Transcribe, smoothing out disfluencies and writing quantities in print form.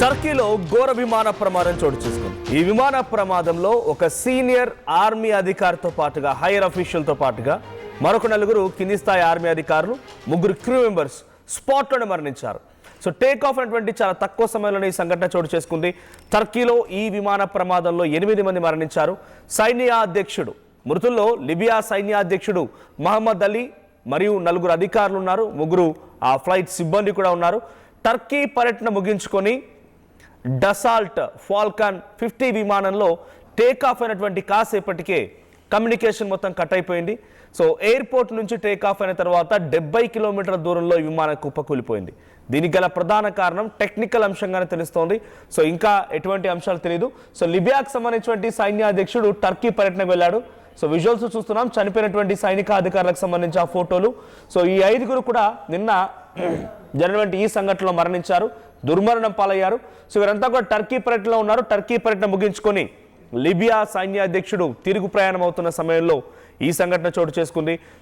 టర్కీలో ఘోర విమాన ప్రమాదం చోటు చేసుకుంది. ఈ విమాన ప్రమాదంలో ఒక సీనియర్ ఆర్మీ అధికారితో పాటుగా హైయర్ అఫీషియల్తో పాటుగా మరొక నలుగురు కింది స్థాయి ఆర్మీ అధికారులు, ముగ్గురు క్రూ మెంబర్స్ స్పాట్లోనే మరణించారు. సో టేక్ ఆఫ్ అయినటువంటి చాలా తక్కువ సమయంలోనే ఈ సంఘటన చోటు చేసుకుంది. టర్కీలో ఈ విమాన ప్రమాదంలో 8 మంది మరణించారు. సైన్యాధ్యక్షుడు మృతుల్లో లిబియా సైన్యాధ్యక్షుడు మహమ్మద్ అలీ మరియు 4 అధికారులు ఉన్నారు. 3 ఆ ఫ్లైట్ సిబ్బంది కూడా ఉన్నారు. టర్కీ పర్యటన ముగించుకొని డసాల్ట్ ఫాల్కాన్ 50 విమానంలో టేక్ ఆఫ్ అయినటువంటి కాసేపటికే కమ్యూనికేషన్ మొత్తం కట్ అయిపోయింది. సో ఎయిర్పోర్ట్ నుంచి టేక్ ఆఫ్ అయిన తర్వాత 70 కిలోమీటర్ల దూరంలో ఈ విమానం కుప్పకూలిపోయింది. దీనికి గల ప్రధాన కారణం టెక్నికల్ అంశంగానే తెలుస్తోంది. సో ఇంకా ఎటువంటి అంశాలు తెలియదు. సో లిబియాకు సంబంధించినటువంటి సైన్యాధ్యక్షుడు టర్కీ పర్యటనకు వెళ్ళాడు. సో విజువల్స్ చూస్తున్నాం, చనిపోయినటువంటి సైనిక అధికారులకు సంబంధించి ఆ ఫోటోలు. సో ఈ 5గురు కూడా నిన్న జరిగినటువంటి ఈ సంఘటనలో మరణించారు, దుర్మరణం పాలయ్యారు. సో వీరంతా కూడా టర్కీ పర్యటనలో ఉన్నారు. టర్కీ పర్యటన ముగించుకొని లిబియా సైన్యాధ్యక్షుడు తిరుగు ప్రయాణం అవుతున్న సమయంలో ఈ సంఘటన చోటు చేసుకుంది.